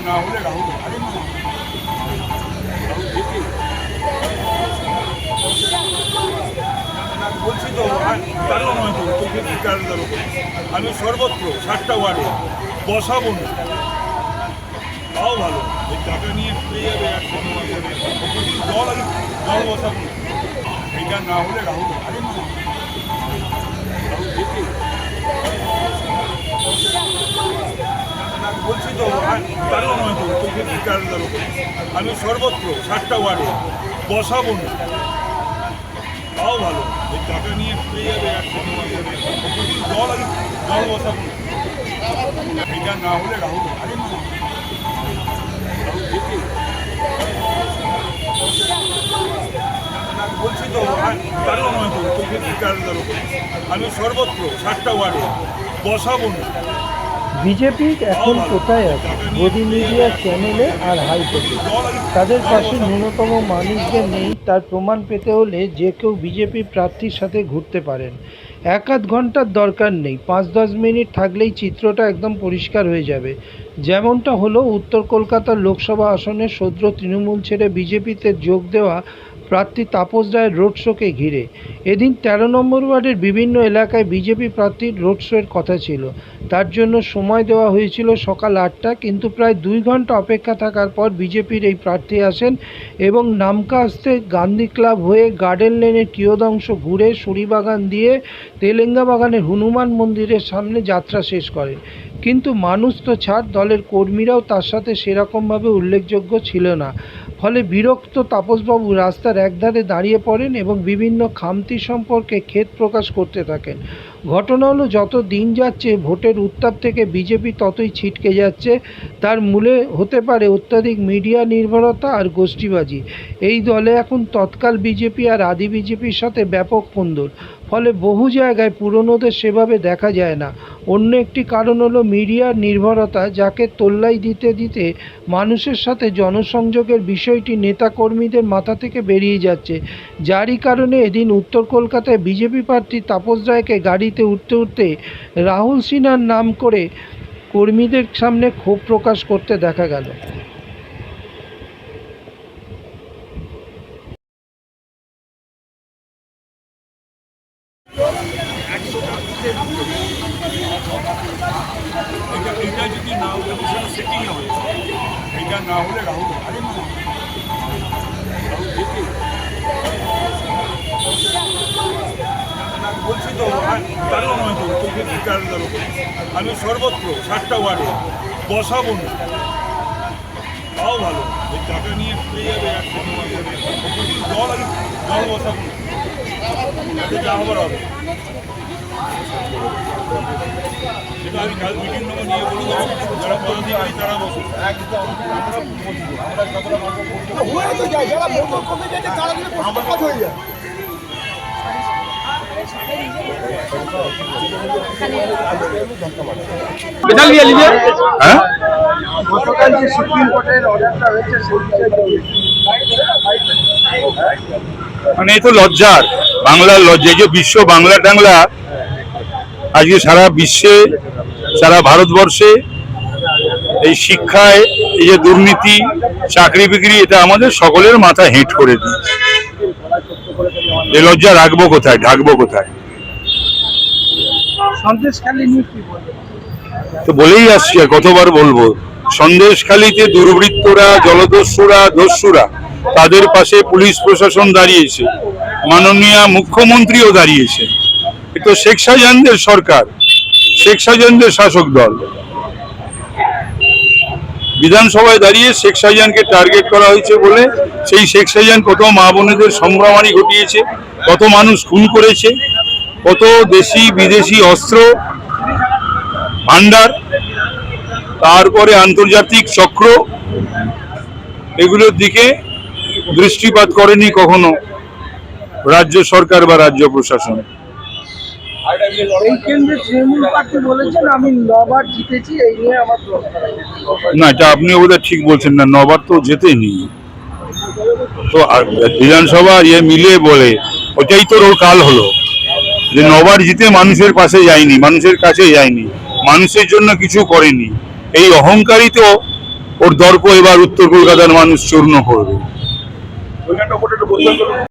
না হলে রাহুল বলছি তো তারও নয় তো আমি সর্বত্র 7টা ওয়ার্ডে বসাবো না, তাও ভালো। ওই টাকা নিয়ে পেয়ে যাবে আর জল বসাবো না, এটা না হলে রাহুল বলছি তো তারও নয় তো আমি সর্বত্র 7টা ওয়ার্ডে বসাবো না, তাও ভালো। ওই টাকা নিয়ে পেয়ে যাবে আর জল বসাবো না, এটা না হলে রাহুল বলছি তো তারও নয় তো আমি সর্বত্র 7টা ওয়ার্ডে বসাবো না। বিজেপি এখন কোথায় আছে? গদি মিডিয়া চ্যানেলে আর হাইকোর্টে তাদের পাশে ন্যূনতম মানুষদের নেই। তার প্রমাণ পেতে হলে যে কেউ বিজেপি প্রার্থীর সাথে ঘুরতে পারেন। 1-8 ঘন্টার দরকার নেই, 5-10 মিনিট থাকলেই চিত্রটা একদম পরিষ্কার হয়ে যাবে। যেমনটা হলো উত্তর কলকাতার লোকসভা আসনে সদ্য তৃণমূল ছেড়ে বিজেপিতে যোগ দেওয়া প্রার্থী তাপস রায়ের রোড শোকে ঘিরে। এদিন 13 নম্বর ওয়ার্ডের বিভিন্ন এলাকায় বিজেপি প্রার্থীর রোড শোয়ের কথা ছিল। তার জন্য সময় দেওয়া হয়েছিল সকাল 8টা, কিন্তু প্রায় 2 ঘন্টা অপেক্ষা থাকার পর বিজেপির এই প্রার্থী আসেন এবং নামকাস্তে গান্ধী ক্লাব হয়ে গার্ডেন লেনের কিয়দংশ ঘুরে সুরিবাগান দিয়ে তেলেঙ্গা বাগানের হনুমান মন্দিরের সামনে যাত্রা শেষ করেন। কিন্তু মানুষ তো ছাড়, দলের কর্মীরাও তার সাথে সেরকমভাবে উল্লেখযোগ্য ছিল না। ফলে বিরক্ত তাপসবাবু রাস্তার একধারে দাঁড়িয়ে পড়েন এবং বিভিন্ন খামতি সম্পর্কে খেদ প্রকাশ করতে থাকেন। ঘটনা হলো, যত দিন যাচ্ছে ভোটের উত্তাপ থেকে বিজেপি ততই ছিটকে যাচ্ছে। তার মূলে হতে পারে অত্যাধিক মিডিয়া নির্ভরতা আর গোষ্ঠীবাজি। এই দলে এখন তৎকাল বিজেপি আর আদি বিজেপির সাথে ব্যাপক কোন্দল। ফলে বহু জায়গায় পুরনোদের সেভাবে দেখা যায় না। অন্য একটি কারণ হলো মিডিয়ার নির্ভরতা, যাকে তোল্লাই দিতে দিতে মানুষের সাথে জনসংযোগের বিষয়টি নেতাকর্মীদের মাথা থেকে বেরিয়ে যাচ্ছে। যারই কারণে এদিন উত্তর কলকাতায় বিজেপি প্রার্থী তাপস রায়কে গাড়িতে উঠতে উঠতে রাহুল সিনহার নাম করে কর্মীদের সামনে ক্ষোভ প্রকাশ করতে দেখা গেল। এটা যদি না হলে সেটিং হবে, এটা না হলে রাহুল বলছি তো তারও নয় তো আমি সর্বত্র 7টা ওয়ার্ডে বসাবো না, তাও ভালো। ওই টাকা নিয়ে পেয়ে যাবে আর জল বসাবো না, যা হবার হবে। সেটা আমি কাল মিটিং নেবো, নিয়ে বলে দেবো যারা পদে পাই তারা বসুন। গতকাল যে সুপ্রিম কোর্টের অর্ডারটা হয়েছে মানে এই তো লজ্জার বাংলার লজ্জা, যে বিশ্ব বাংলা টাংলা আজকে সারা বিশ্বে সারা ভারতবর্ষে এই শিক্ষায় এই যে দুর্নীতি চাকরি বিক্রি, এটা আমাদের সকলের মাথা হেঁট করে দিয়েছে। এই লজ্জা রাখবো কোথায়, ঢাকবো কোথায়? তো বলেই আসছি, আর কতবার বলবো, সন্দেশখালীতে দুর্বৃত্তরা, জলদস্যুরা, দস্যুরা, তাদের পাশে পুলিশ প্রশাসন দাঁড়িয়েছে, মাননীয় মুখ্যমন্ত্রীও দাঁড়িয়েছে। তো শেখ শাহজাহানদের সরকার, শেখ শাহজাহানদের শাসক দল, বিধানসভায় দাঁড়িয়ে শেখ শাহজাহানকে টার্গেট করা হয়েছে বলে সেই শেখ শাহজাহান কত মা বোনেদের সম্ভ্রমানি ঘটিয়েছে, কত মানুষ খুন করেছে, কত দেশি বিদেশি অস্ত্র ভান্ডার, তারপরে আন্তর্জাতিক চক্র, এগুলোর দিকে দৃষ্টিপাত করেনি কখনো রাজ্য সরকার বা রাজ্য প্রশাসন। না, এটা আপনি বোধহয় ঠিক বলছেন না, 9 বার তো যেতেনি। তো বিধানসভা মিলে বলে ওটাই তো ওর কাল হলো, যে 9 বার জিতে মানুষের পাশে যায়নি, মানুষের কাছে যায়নি, মানুষের জন্য কিছু করেনি। এই অহংকারই তো ওর দর্প এবার উত্তর কলকাতার মানুষ চূর্ণ করবে। ওইখানটা ওপরে একটু বলতে